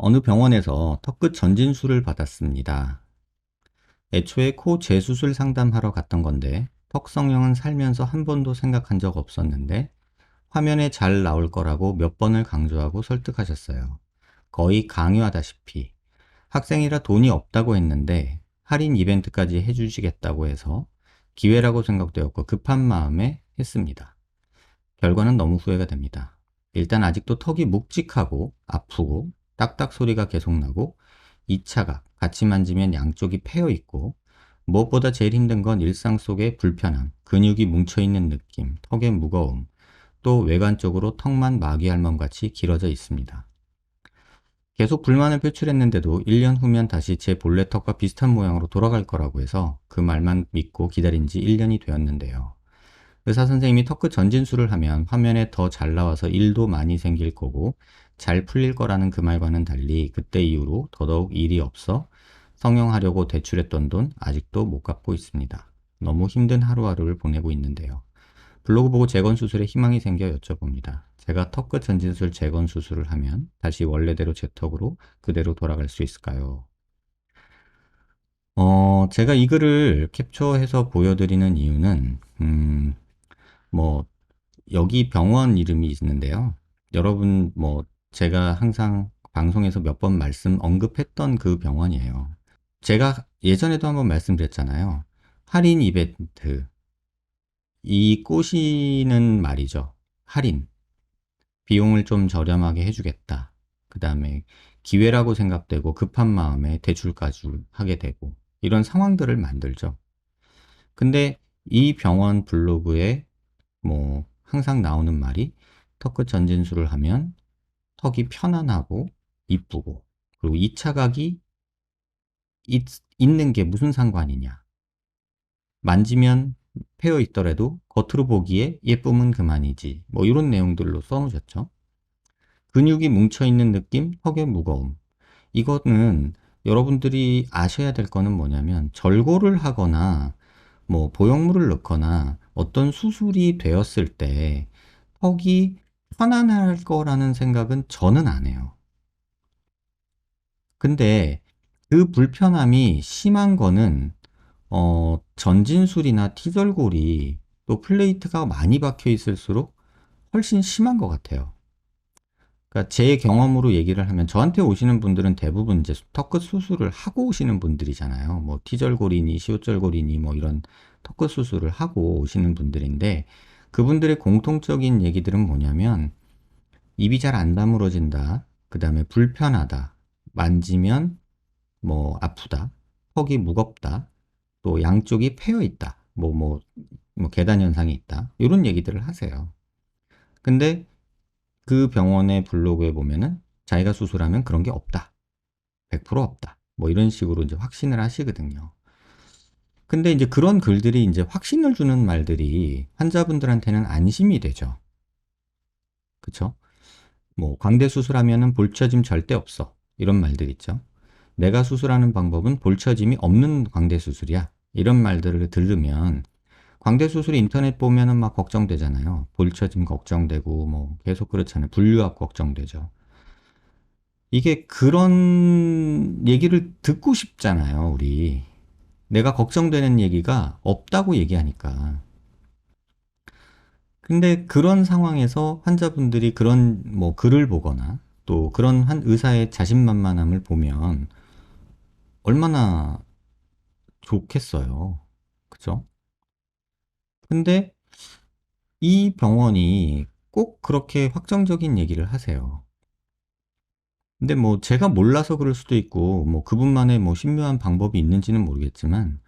어느 병원에서 턱끝 전진수를 받았습니다. 애초에 코 재수술 상담하러 갔던 건데 턱 성형은 살면서 한 번도 생각한 적 없었는데 화면에 잘 나올 거라고 몇 번을 강조하고 설득하셨어요. 거의 강요하다시피. 학생이라 돈이 없다고 했는데 할인 이벤트까지 해주시겠다고 해서 기회라고 생각되었고 급한 마음에 했습니다. 결과는 너무 후회가 됩니다. 일단 아직도 턱이 묵직하고 아프고 딱딱 소리가 계속 나고 2차가 같이 만지면 양쪽이 패여 있고 무엇보다 제일 힘든 건 일상 속의 불편함, 근육이 뭉쳐있는 느낌, 턱의 무거움, 또 외관적으로 턱만 마귀알몸같이 길어져 있습니다. 계속 불만을 표출했는데도 1년 후면 다시 제 본래 턱과 비슷한 모양으로 돌아갈 거라고 해서 그 말만 믿고 기다린 지 1년이 되었는데요. 의사 선생님이 턱끝 전진술을 하면 화면에 더 잘 나와서 일도 많이 생길 거고 잘 풀릴 거라는 그 말과는 달리 그때 이후로 더더욱 일이 없어 성형하려고 대출했던 돈 아직도 못 갚고 있습니다. 너무 힘든 하루하루를 보내고 있는데요. 블로그 보고 재건 수술에 희망이 생겨 여쭤봅니다. 제가 턱끝 전진술 재건 수술을 하면 다시 원래대로 제 턱으로 그대로 돌아갈 수 있을까요? 제가 이 글을 캡처해서 보여드리는 이유는 뭐 여기 병원 이름이 있는데요. 여러분 제가 항상 방송에서 몇 번 언급했던 그 병원이에요. 제가 예전에도 한번 말씀드렸잖아요. 할인 이벤트. 이 꼬시는 말이죠. 할인. 비용을 좀 저렴하게 해주겠다. 그 다음에 기회라고 생각되고 급한 마음에 대출까지 하게 되고 이런 상황들을 만들죠. 근데 이 병원 블로그에 항상 나오는 말이 턱끝 전진술을 하면 턱이 편안하고 이쁘고 그리고 2차 각이 있는 게 무슨 상관이냐. 만지면 패여 있더라도 겉으로 보기에 예쁨은 그만이지. 이런 내용들로 써놓으셨죠. 근육이 뭉쳐있는 느낌, 턱의 무거움. 이거는 여러분들이 아셔야 될 거는 뭐냐면 절골을 하거나 보형물을 넣거나 어떤 수술이 되었을 때 턱이 편안할 거라는 생각은 저는 안 해요. 근데 그 불편함이 심한 거는 전진술이나 티절골이 또 플레이트가 많이 박혀 있을수록 훨씬 심한 것 같아요. 그러니까 제 경험으로 얘기를 하면 저한테 오시는 분들은 대부분 이제 턱끝 수술을 하고 오시는 분들이잖아요. T절골이니 시옷절골이니 이런 턱끝 수술을 하고 오시는 분들인데 그분들의 공통적인 얘기들은 뭐냐면 입이 잘 안 다물어진다. 그 다음에 불편하다. 만지면 아프다. 턱이 무겁다. 또 양쪽이 패여 있다. 계단 현상이 있다. 이런 얘기들을 하세요. 근데 그 병원의 블로그에 보면은 자기가 수술하면 그런 게 없다. 100% 없다. 이런 식으로 이제 확신을 하시거든요. 근데 이제 그런 글들이 이제 확신을 주는 말들이 환자분들한테는 안심이 되죠. 그쵸? 광대 수술하면은 볼처짐 절대 없어. 이런 말들 있죠. 내가 수술하는 방법은 볼처짐이 없는 광대 수술이야. 이런 말들을 들으면 광대 수술 인터넷 보면은 막 걱정되잖아요. 볼처짐 걱정되고 계속 그렇잖아요. 분류압 걱정되죠. 이게 그런 얘기를 듣고 싶잖아요, 우리. 내가 걱정되는 얘기가 없다고 얘기하니까. 근데 그런 상황에서 환자분들이 그런 글을 보거나 또 그런 한 의사의 자신만만함을 보면 얼마나 좋겠어요. 그죠? 근데 이 병원이 꼭 그렇게 확정적인 얘기를 하세요. 근데 제가 몰라서 그럴 수도 있고 그분만의 신묘한 방법이 있는지는 모르겠지만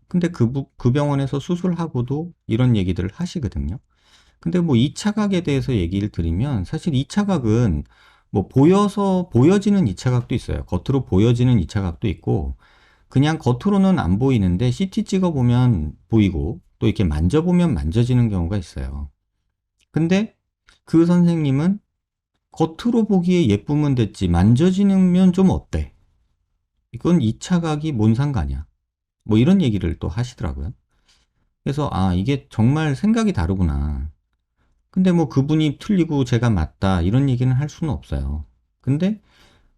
근데 그 병원에서 수술하고도 이런 얘기들을 하시거든요. 근데 2차 각에 대해서 얘기를 드리면 사실 2차 각은 보여지는 2차 각도 있어요. 겉으로 보여지는 2차 각도 있고 그냥 겉으로는 안 보이는데 CT 찍어보면 보이고 또 이렇게 만져보면 만져지는 경우가 있어요. 근데 그 선생님은 겉으로 보기에 예쁘면 됐지 만져지면 좀 어때? 이건 2차 각이 뭔 상관이야? 이런 얘기를 또 하시더라고요. 그래서 이게 정말 생각이 다르구나. 근데 그분이 틀리고 제가 맞다 이런 얘기는 할 수는 없어요. 근데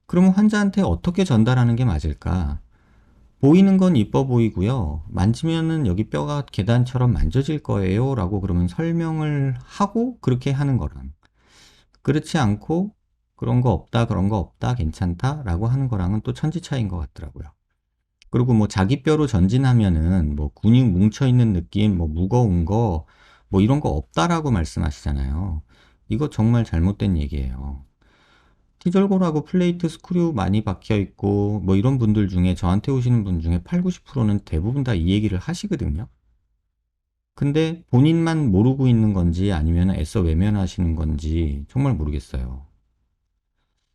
그러면 환자한테 어떻게 전달하는 게 맞을까? 보이는 건 이뻐 보이고요. 만지면은 여기 뼈가 계단처럼 만져질 거예요. 라고 그러면 설명을 하고 그렇게 하는 거랑, 그렇지 않고 그런 거 없다, 그런 거 없다, 괜찮다 라고 하는 거랑은 또 천지 차이인 것 같더라고요. 그리고 뭐 자기 뼈로 전진하면은 뭐 근육 뭉쳐있는 느낌, 뭐 무거운 거, 뭐 이런 거 없다라고 말씀하시잖아요. 이거 정말 잘못된 얘기예요. 티절골하고 플레이트 스크류 많이 박혀 있고 뭐 이런 분들 중에 저한테 오시는 분 중에 8, 90%는 대부분 다 이 얘기를 하시거든요. 근데 본인만 모르고 있는 건지 아니면 애써 외면하시는 건지 정말 모르겠어요.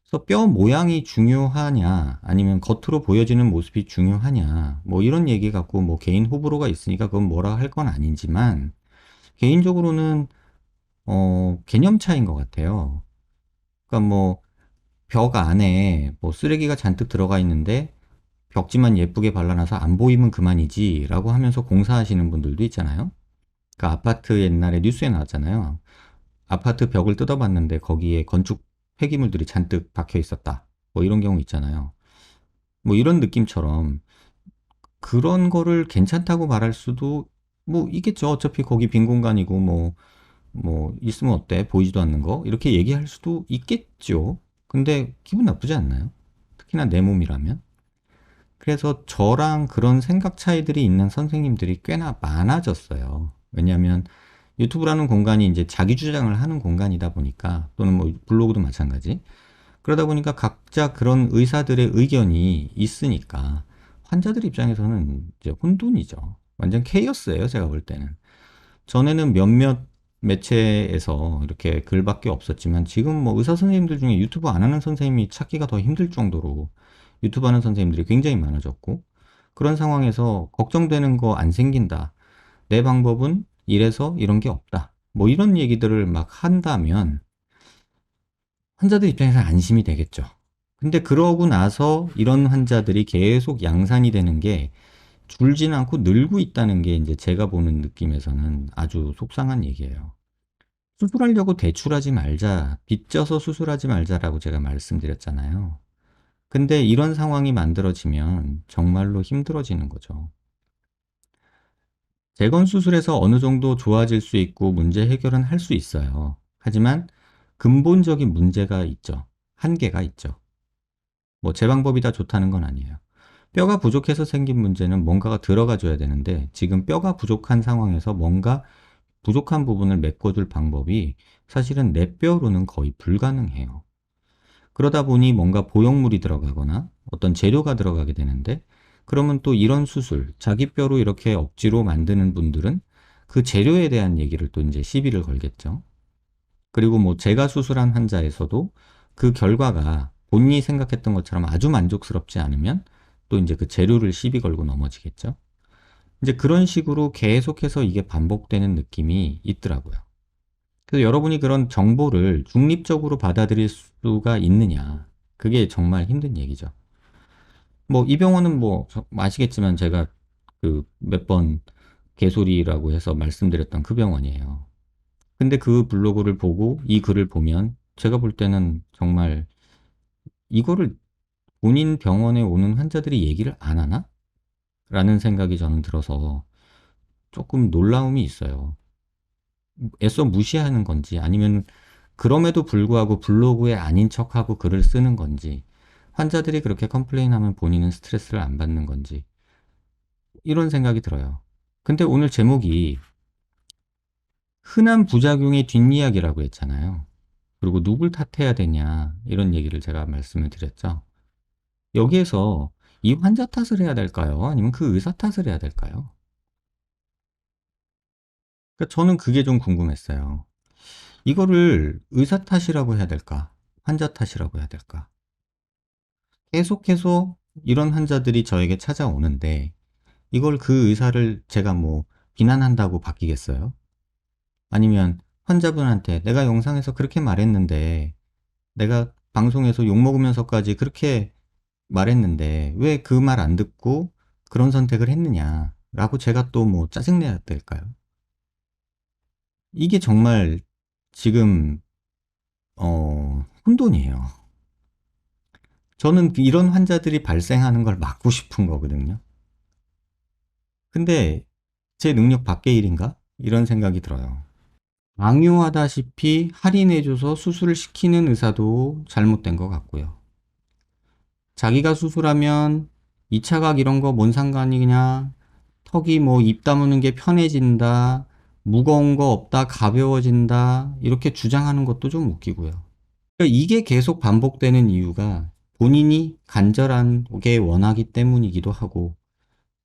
그래서 뼈 모양이 중요하냐 아니면 겉으로 보여지는 모습이 중요하냐 뭐 이런 얘기 갖고 뭐 개인 호불호가 있으니까 그건 뭐라 할 건 아니지만, 개인적으로는 개념 차이인 것 같아요. 그러니까 뭐 벽 안에 뭐 쓰레기가 잔뜩 들어가 있는데 벽지만 예쁘게 발라놔서 안 보이면 그만이지 라고 하면서 공사하시는 분들도 있잖아요. 그 아파트 옛날에 뉴스에 나왔잖아요. 아파트 벽을 뜯어봤는데 거기에 건축 폐기물들이 잔뜩 박혀 있었다. 뭐 이런 경우 있잖아요. 뭐 이런 느낌처럼 그런 거를 괜찮다고 말할 수도 뭐 있겠죠. 어차피 거기 빈 공간이고 뭐 있으면 어때? 보이지도 않는 거? 이렇게 얘기할 수도 있겠죠. 근데 기분 나쁘지 않나요? 특히나 내 몸이라면. 그래서 저랑 그런 생각 차이들이 있는 선생님들이 꽤나 많아졌어요. 왜냐하면 유튜브라는 공간이 이제 자기 주장을 하는 공간이다 보니까, 또는 뭐 블로그도 마찬가지. 그러다 보니까 각자 그런 의사들의 의견이 있으니까 환자들 입장에서는 이제 혼돈이죠. 완전 케이오스예요, 제가 볼 때는. 전에는 몇몇 매체에서 이렇게 글밖에 없었지만 지금 뭐 의사 선생님들 중에 유튜브 안 하는 선생님이 찾기가 더 힘들 정도로 유튜브 하는 선생님들이 굉장히 많아졌고, 그런 상황에서 걱정되는 거 안 생긴다. 내 방법은 이래서 이런 게 없다. 뭐 이런 얘기들을 막 한다면 환자들 입장에서 안심이 되겠죠. 근데 그러고 나서 이런 환자들이 계속 양산이 되는 게 줄지는 않고 늘고 있다는 게 이제 제가 보는 느낌에서는 아주 속상한 얘기예요. 수술하려고 대출하지 말자, 빚져서 수술하지 말자라고 제가 말씀드렸잖아요. 근데 이런 상황이 만들어지면 정말로 힘들어지는 거죠. 재건 수술에서 어느 정도 좋아질 수 있고 문제 해결은 할 수 있어요. 하지만 근본적인 문제가 있죠. 한계가 있죠. 뭐 제 방법이 다 좋다는 건 아니에요. 뼈가 부족해서 생긴 문제는 뭔가가 들어가 줘야 되는데, 지금 뼈가 부족한 상황에서 뭔가 부족한 부분을 메꿔줄 방법이 사실은 내 뼈로는 거의 불가능해요. 그러다 보니 뭔가 보형물이 들어가거나 어떤 재료가 들어가게 되는데, 그러면 또 이런 수술, 자기 뼈로 이렇게 억지로 만드는 분들은 그 재료에 대한 얘기를 또 이제 시비를 걸겠죠. 그리고 뭐 제가 수술한 환자에서도 그 결과가 본인이 생각했던 것처럼 아주 만족스럽지 않으면 또 이제 그 재료를 시비 걸고 넘어지겠죠. 이제 그런 식으로 계속해서 이게 반복되는 느낌이 있더라고요. 그래서 여러분이 그런 정보를 중립적으로 받아들일 수가 있느냐. 그게 정말 힘든 얘기죠. 뭐, 이 병원은 뭐, 아시겠지만 제가 그 몇 번 개소리라고 해서 말씀드렸던 그 병원이에요. 근데 그 블로그를 보고 이 글을 보면 제가 볼 때는 정말 이거를 본인 병원에 오는 환자들이 얘기를 안 하나? 라는 생각이 저는 들어서 조금 놀라움이 있어요. 애써 무시하는 건지 아니면 그럼에도 불구하고 블로그에 아닌 척하고 글을 쓰는 건지, 환자들이 그렇게 컴플레인하면 본인은 스트레스를 안 받는 건지, 이런 생각이 들어요. 근데 오늘 제목이 흔한 부작용의 뒷이야기라고 했잖아요. 그리고 누굴 탓해야 되냐 이런 얘기를 제가 말씀을 드렸죠. 여기에서 이 환자 탓을 해야 될까요? 아니면 그 의사 탓을 해야 될까요? 그러니까 저는 그게 좀 궁금했어요. 이거를 의사 탓이라고 해야 될까? 환자 탓이라고 해야 될까? 계속해서 이런 환자들이 저에게 찾아오는데 이걸 그 의사를 제가 뭐 비난한다고 바뀌겠어요? 아니면 환자분한테 내가 영상에서 그렇게 말했는데, 내가 방송에서 욕먹으면서까지 그렇게 말했는데 왜 그 말 안 듣고 그런 선택을 했느냐 라고 제가 또 뭐 짜증내야 될까요? 이게 정말 지금 혼돈이에요. 저는 이런 환자들이 발생하는 걸 막고 싶은 거거든요. 근데 제 능력 밖의 일인가? 이런 생각이 들어요. 강요하다시피 할인해줘서 수술을 시키는 의사도 잘못된 것 같고요. 자기가 수술하면 2차각 이런 거 뭔 상관이냐, 턱이 뭐 입 다무는 게 편해진다, 무거운 거 없다, 가벼워진다, 이렇게 주장하는 것도 좀 웃기고요. 그러니까 이게 계속 반복되는 이유가 본인이 간절하게 원하기 때문이기도 하고,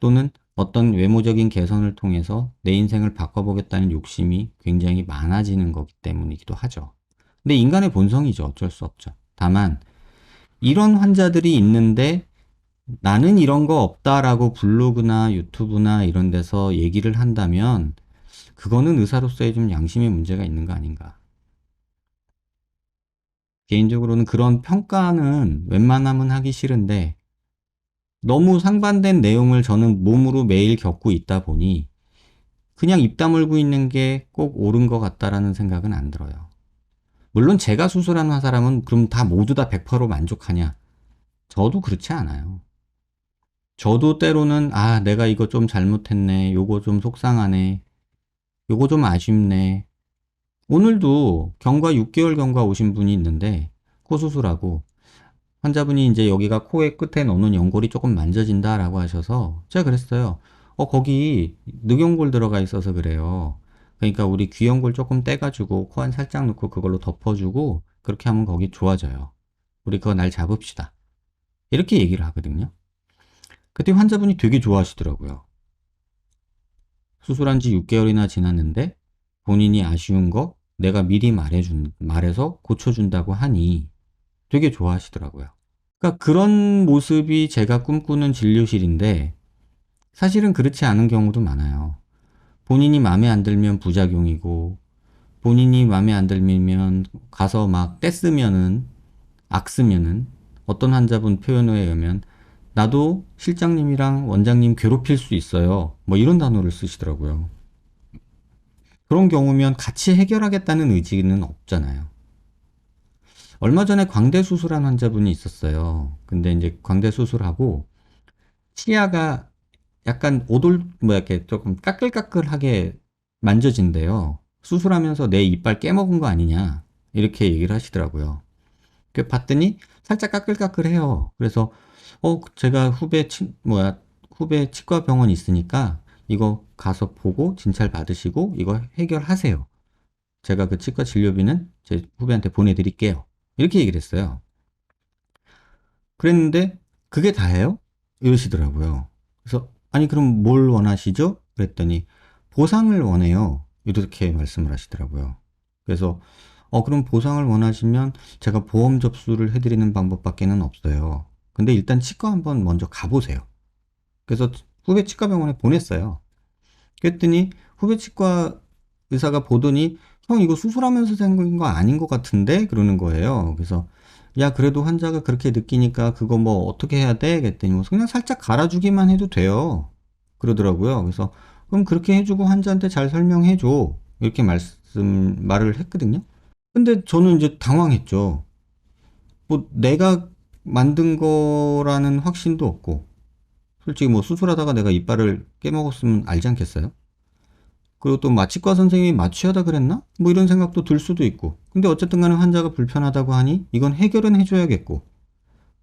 또는 어떤 외모적인 개선을 통해서 내 인생을 바꿔보겠다는 욕심이 굉장히 많아지는 거기 때문이기도 하죠. 근데 인간의 본성이죠. 어쩔 수 없죠. 다만 이런 환자들이 있는데 나는 이런 거 없다라고 블로그나 유튜브나 이런 데서 얘기를 한다면 그거는 의사로서의 좀 양심의 문제가 있는 거 아닌가. 개인적으로는 그런 평가는 웬만하면 하기 싫은데 너무 상반된 내용을 저는 몸으로 매일 겪고 있다 보니 그냥 입 다물고 있는 게 꼭 옳은 것 같다라는 생각은 안 들어요. 물론 제가 수술한 사람은 그럼 다 모두 다 100% 만족하냐? 저도 그렇지 않아요. 저도 때로는 아, 내가 이거 좀 잘못했네. 요거 좀 속상하네. 요거 좀 아쉽네. 오늘도 경과 6개월 경과 오신 분이 있는데 코 수술하고 환자분이 이제 여기가 코의 끝에 넣는 연골이 조금 만져진다라고 하셔서 제가 그랬어요. 거기 늑연골 들어가 있어서 그래요. 그러니까 우리 귀연골 조금 떼가지고 코 안 살짝 넣고 그걸로 덮어주고 그렇게 하면 거기 좋아져요. 우리 그거 날 잡읍시다. 이렇게 얘기를 하거든요. 그때 환자분이 되게 좋아하시더라고요. 수술한 지 6개월이나 지났는데 본인이 아쉬운 거 내가 미리 말해서 고쳐준다고 하니 되게 좋아하시더라고요. 그러니까 그런 모습이 제가 꿈꾸는 진료실인데 사실은 그렇지 않은 경우도 많아요. 본인이 마음에 안 들면 부작용이고 본인이 마음에 안 들면 가서 막 떼쓰면은 악쓰면은 어떤 환자분 표현에 의하면 나도 실장님이랑 원장님 괴롭힐 수 있어요. 뭐 이런 단어를 쓰시더라고요. 그런 경우면 같이 해결하겠다는 의지는 없잖아요. 얼마 전에 광대 수술한 환자분이 있었어요. 근데 이제 광대 수술하고 치아가 약간 뭐 이렇게 조금 까끌까끌하게 만져진대요. 수술하면서 내 이빨 깨먹은 거 아니냐. 이렇게 얘기를 하시더라고요. 그 봤더니 살짝 까끌까끌해요. 그래서 제가 후배 치과 병원 있으니까 이거 가서 보고 진찰 받으시고 이거 해결하세요. 제가 그 치과 진료비는 제 후배한테 보내드릴게요. 이렇게 얘기를 했어요. 그랬는데 그게 다예요? 이러시더라고요. 그래서 아니 그럼 뭘 원하시죠? 그랬더니 보상을 원해요. 이렇게 말씀을 하시더라고요. 그래서 그럼 보상을 원하시면 제가 보험 접수를 해드리는 방법밖에는 없어요. 근데 일단 치과 한번 먼저 가보세요. 그래서 후배 치과 병원에 보냈어요. 그랬더니 후배 치과 의사가 보더니 형 이거 수술하면서 생긴 거 아닌 것 같은데 그러는 거예요. 그래서 야 그래도 환자가 그렇게 느끼니까 그거 뭐 어떻게 해야 돼? 그랬더니 뭐 그냥 살짝 갈아주기만 해도 돼요. 그러더라고요. 그래서 그럼 그렇게 해주고 환자한테 잘 설명해줘. 이렇게 말을 했거든요. 근데 저는 이제 당황했죠. 뭐 내가 만든 거라는 확신도 없고 솔직히 뭐 수술하다가 내가 이빨을 깨먹었으면 알지 않겠어요? 그리고 또 치과 선생님이 마취하다 그랬나? 뭐 이런 생각도 들 수도 있고. 근데 어쨌든 간에 환자가 불편하다고 하니 이건 해결은 해줘야겠고.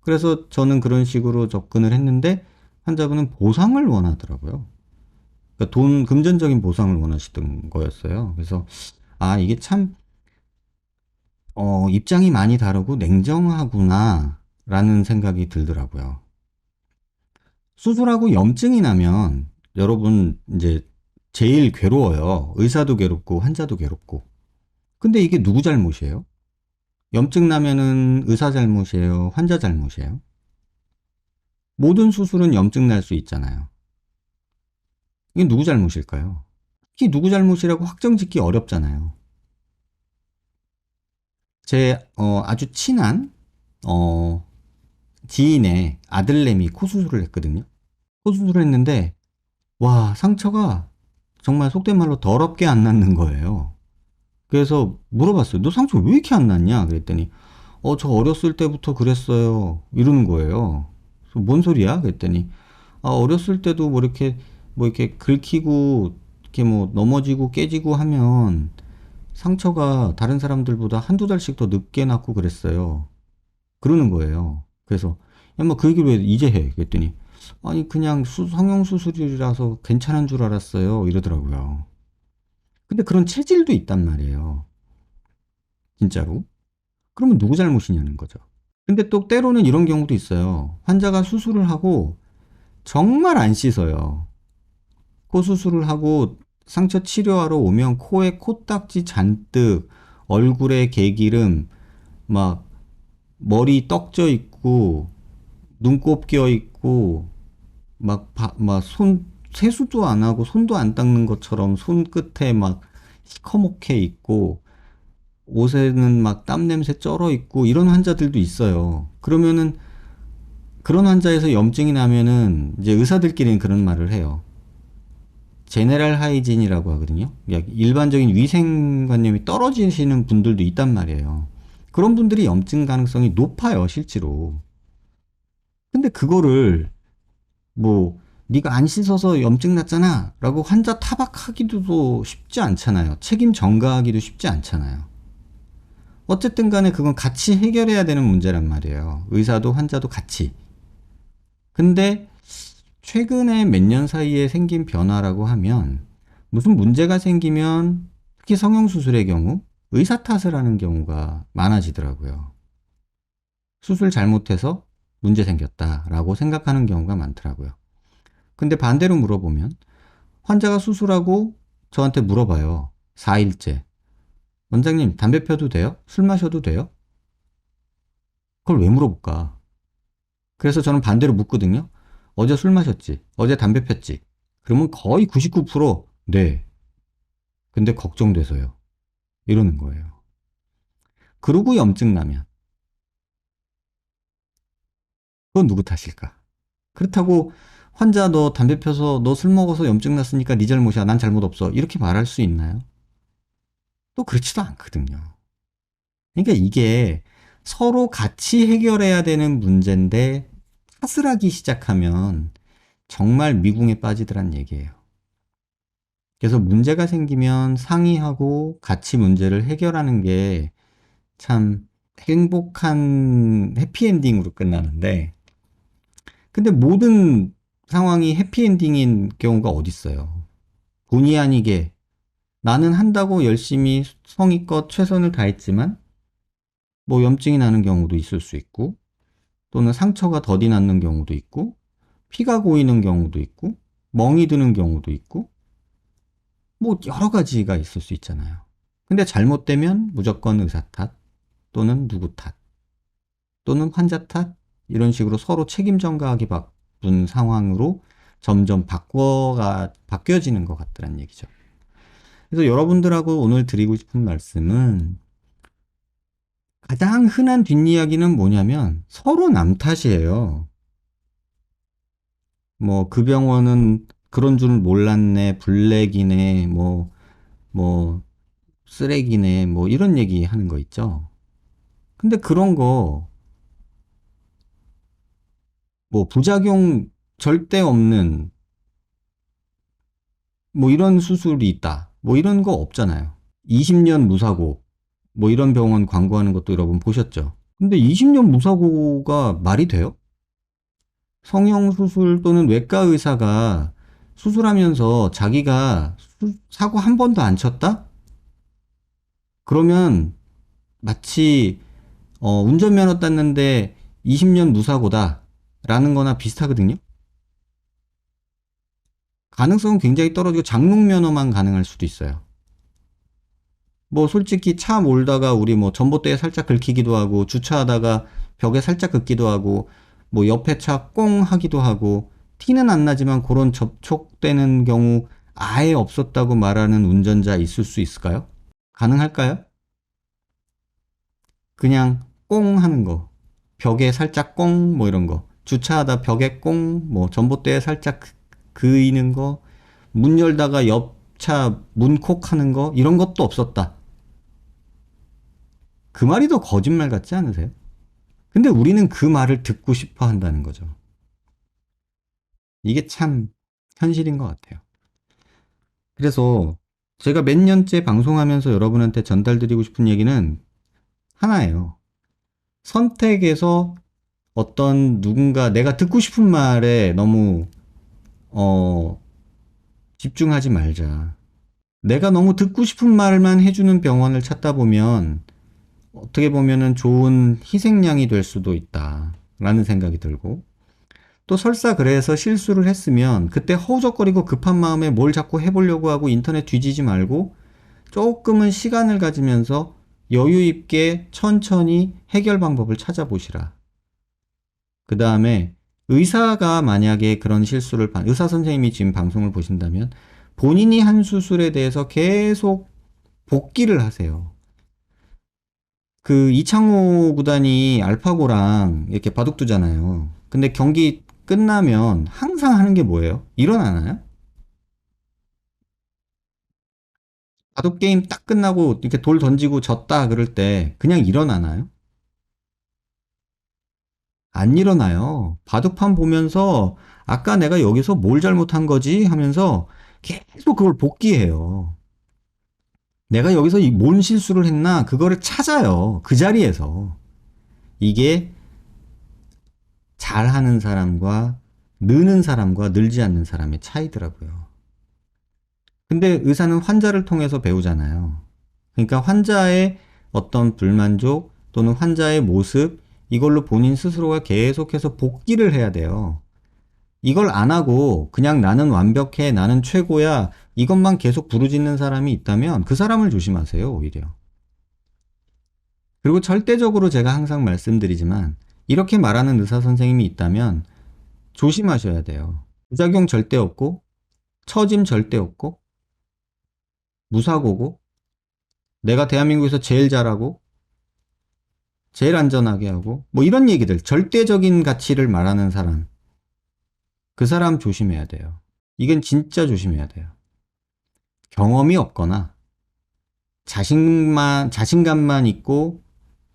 그래서 저는 그런 식으로 접근을 했는데 환자분은 보상을 원하더라고요. 그러니까 금전적인 보상을 원하시던 거였어요. 그래서 아, 이게 참, 입장이 많이 다르고 냉정하구나 라는 생각이 들더라고요. 수술하고 염증이 나면 여러분 이제 제일 괴로워요. 의사도 괴롭고 환자도 괴롭고. 근데 이게 누구 잘못이에요? 염증 나면은 의사 잘못이에요? 환자 잘못이에요? 모든 수술은 염증 날 수 있잖아요. 이게 누구 잘못일까요? 특히 누구 잘못이라고 확정 짓기 어렵잖아요. 제 아주 친한 어, 지인의 아들내미 코 수술을 했거든요. 코 수술을 했는데 와 상처가 정말 속된 말로 더럽게 안 낫는 거예요. 그래서 물어봤어요. 너 상처 왜 이렇게 안 났냐? 그랬더니 저 어렸을 때부터 그랬어요. 이러는 거예요. 그래서 뭔 소리야? 그랬더니, 어렸을 때도 뭐 이렇게 긁히고, 이렇게 뭐 넘어지고 깨지고 하면 상처가 다른 사람들보다 한두 달씩 더 늦게 났고 그랬어요. 그러는 거예요. 그래서, 야, 뭐 그 얘기를 왜 이제 해? 그랬더니, 아니, 그냥 성형수술이라서 괜찮은 줄 알았어요. 이러더라고요. 근데 그런 체질도 있단 말이에요. 진짜로. 그러면 누구 잘못이냐는 거죠. 근데 또 때로는 이런 경우도 있어요. 환자가 수술을 하고 정말 안 씻어요. 코 수술을 하고 상처 치료하러 오면 코에 코딱지 잔뜩, 얼굴에 개기름, 막 머리 떡져 있고, 눈곱 끼어 있고, 막 세수도 안 하고 손도 안 닦는 것처럼 손끝에 막 시커멓게 있고, 옷에는 막 땀 냄새 쩔어 있고, 이런 환자들도 있어요. 그러면은 그런 환자에서 염증이 나면은 이제 의사들끼리는 그런 말을 해요. 제네랄 하이진이라고 하거든요. 일반적인 위생관념이 떨어지시는 분들도 있단 말이에요. 그런 분들이 염증 가능성이 높아요, 실제로. 근데 그거를 뭐 네가 안 씻어서 염증 났잖아 라고 환자 타박하기도 쉽지 않잖아요. 책임 전가하기도 쉽지 않잖아요. 어쨌든 간에 그건 같이 해결해야 되는 문제란 말이에요. 의사도 환자도 같이. 근데 최근에 몇 년 사이에 생긴 변화라고 하면 무슨 문제가 생기면 특히 성형수술의 경우 의사 탓을 하는 경우가 많아지더라고요. 수술 잘못해서 문제 생겼다라고 생각하는 경우가 많더라고요. 근데 반대로 물어보면 환자가 수술하고 저한테 물어봐요. 4일째. 원장님, 담배 펴도 돼요? 술 마셔도 돼요? 그걸 왜 물어볼까? 그래서 저는 반대로 묻거든요. 어제 술 마셨지? 어제 담배 폈지? 그러면 거의 99% 네. 근데 걱정돼서요. 이러는 거예요. 그러고 염증 나면 그건 누구 탓일까? 그렇다고 환자 너 담배 펴서 너 술 먹어서 염증 났으니까 네 잘못이야. 난 잘못 없어. 이렇게 말할 수 있나요? 또 그렇지도 않거든요. 그러니까 이게 서로 같이 해결해야 되는 문제인데 탓을 하기 시작하면 정말 미궁에 빠지더란 얘기예요. 그래서 문제가 생기면 상의하고 같이 문제를 해결하는 게 참 행복한 해피엔딩으로 끝나는데, 근데 모든 상황이 해피엔딩인 경우가 어딨어요. 본의 아니게 나는 한다고 열심히 성의껏 최선을 다했지만 뭐 염증이 나는 경우도 있을 수 있고, 또는 상처가 더디 났는 경우도 있고, 피가 고이는 경우도 있고, 멍이 드는 경우도 있고, 뭐 여러 가지가 있을 수 있잖아요. 근데 잘못되면 무조건 의사 탓, 또는 누구 탓, 또는 환자 탓, 이런 식으로 서로 책임 전가하기 바쁜 상황으로 점점 바뀌어지는 것 같다는 얘기죠. 그래서 여러분들하고 오늘 드리고 싶은 말씀은 가장 흔한 뒷이야기는 뭐냐면 서로 남 탓이에요. 뭐 그 병원은 그런 줄 몰랐네, 블랙이네, 뭐 쓰레기네, 뭐 이런 얘기 하는 거 있죠. 근데 그런 거 뭐 부작용 절대 없는 뭐 이런 수술이 있다. 뭐 이런 거 없잖아요. 20년 무사고 뭐 이런 병원 광고하는 것도 여러분 보셨죠? 근데 20년 무사고가 말이 돼요? 성형수술 또는 외과 의사가 수술하면서 자기가 사고 한 번도 안 쳤다? 그러면 마치 운전면허 땄는데 20년 무사고다 라는 거나 비슷하거든요. 가능성은 굉장히 떨어지고 장롱면허만 가능할 수도 있어요. 뭐 솔직히 차 몰다가 우리 뭐 전봇대에 살짝 긁히기도 하고 주차하다가 벽에 살짝 긁기도 하고 뭐 옆에 차 꽁 하기도 하고 티는 안 나지만 그런 접촉되는 경우 아예 없었다고 말하는 운전자 있을 수 있을까요? 가능할까요? 그냥 꽁 하는 거, 벽에 살짝 꽁 뭐 이런 거, 주차하다 벽에 꽁, 뭐 전봇대에 살짝 그이는 거, 문 열다가 옆차 문콕 하는 거 이런 것도 없었다. 그 말이 더 거짓말 같지 않으세요? 근데 우리는 그 말을 듣고 싶어 한다는 거죠. 이게 참 현실인 것 같아요. 그래서 제가 몇 년째 방송하면서 여러분한테 전달드리고 싶은 얘기는 하나예요. 선택에서 어떤 누군가 내가 듣고 싶은 말에 너무 어, 집중하지 말자. 내가 너무 듣고 싶은 말만 해주는 병원을 찾다 보면 어떻게 보면은 좋은 희생양이 될 수도 있다라는 생각이 들고, 또 설사 그래서 실수를 했으면 그때 허우적거리고 급한 마음에 뭘 자꾸 해보려고 하고 인터넷 뒤지지 말고 조금은 시간을 가지면서 여유 있게 천천히 해결 방법을 찾아보시라. 그 다음에 의사가 만약에 그런 실수를 의사 선생님이 지금 방송을 보신다면 본인이 한 수술에 대해서 계속 복기를 하세요. 그 이창호 구단이 알파고랑 이렇게 바둑두잖아요. 근데 경기 끝나면 항상 하는 게 뭐예요? 일어나나요? 바둑 게임 딱 끝나고 이렇게 돌 던지고 졌다 그럴 때 그냥 일어나나요? 안 일어나요. 바둑판 보면서 아까 내가 여기서 뭘 잘못한 거지 하면서 계속 그걸 복기해요. 내가 여기서 뭔 실수를 했나 그거를 찾아요. 그 자리에서. 이게 잘하는 사람과 느는 사람과 늘지 않는 사람의 차이더라고요. 근데 의사는 환자를 통해서 배우잖아요. 그러니까 환자의 어떤 불만족 또는 환자의 모습 이걸로 본인 스스로가 계속해서 복기를 해야 돼요. 이걸 안 하고 그냥 나는 완벽해, 나는 최고야 이것만 계속 부르짖는 사람이 있다면 그 사람을 조심하세요, 오히려. 그리고 절대적으로 제가 항상 말씀드리지만 이렇게 말하는 의사 선생님이 있다면 조심하셔야 돼요. 부작용 절대 없고 처짐 절대 없고 무사고고 내가 대한민국에서 제일 잘하고 제일 안전하게 하고 뭐 이런 얘기들 절대적인 가치를 말하는 사람 그 사람 조심해야 돼요. 이건 진짜 조심해야 돼요. 경험이 없거나 자신감만 있고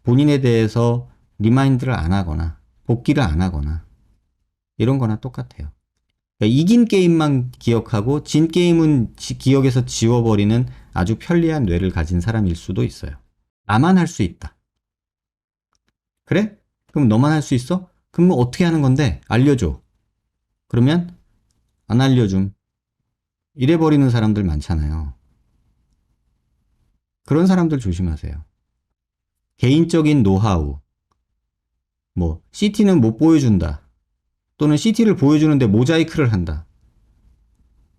본인에 대해서 리마인드를 안 하거나 복기를 안 하거나 이런 거나 똑같아요. 그러니까 이긴 게임만 기억하고 진 게임은 기억에서 지워버리는 아주 편리한 뇌를 가진 사람일 수도 있어요. 나만 할 수 있다. 그래? 그럼 너만 할 수 있어? 그럼 뭐 어떻게 하는 건데? 알려줘. 그러면 안 알려줌. 이래버리는 사람들 많잖아요. 그런 사람들 조심하세요. 개인적인 노하우. 뭐 CT는 못 보여준다. 또는 CT를 보여주는데 모자이크를 한다.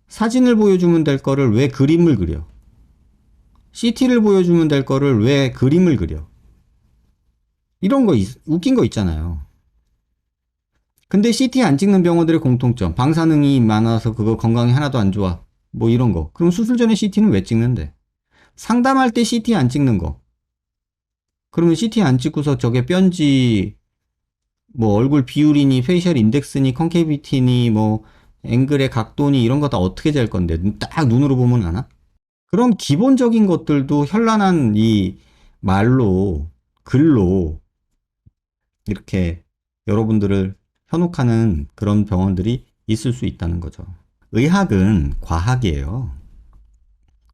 사진을 보여주면 될 거를 왜 그림을 그려? CT를 보여주면 될 거를 왜 그림을 그려? 이런 거 웃긴 거 있잖아요. 근데 CT 안 찍는 병원들의 공통점. 방사능이 많아서 그거 건강에 하나도 안 좋아. 뭐 이런 거. 그럼 수술 전에 CT는 왜 찍는데? 상담할 때 CT 안 찍는 거. 그러면 CT 안 찍고서 저게 뼈인지 뭐 얼굴 비율이니 페이셜 인덱스니 컨케이비티니 뭐 앵글의 각도니 이런 거 다 어떻게 잴 건데 딱 눈으로 보면 아나? 그런 기본적인 것들도 현란한 이 말로 글로 이렇게 여러분들을 현혹하는 그런 병원들이 있을 수 있다는 거죠. 의학은 과학이에요.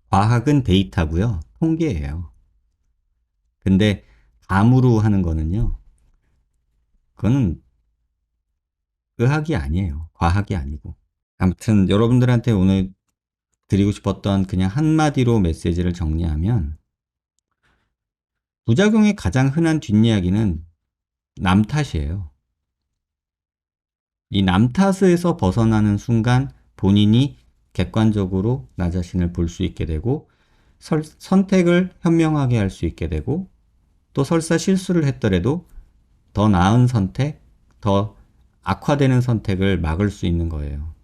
과학은 데이터고요. 통계예요. 근데 감으로 하는 거는요. 그거는 의학이 아니에요. 과학이 아니고. 아무튼 여러분들한테 오늘 드리고 싶었던 그냥 한마디로 메시지를 정리하면 부작용의 가장 흔한 뒷이야기는 남 탓이에요. 이 남 탓에서 벗어나는 순간 본인이 객관적으로 나 자신을 볼 수 있게 되고 선택을 현명하게 할 수 있게 되고 또 설사 실수를 했더라도 더 나은 선택, 더 악화되는 선택을 막을 수 있는 거예요.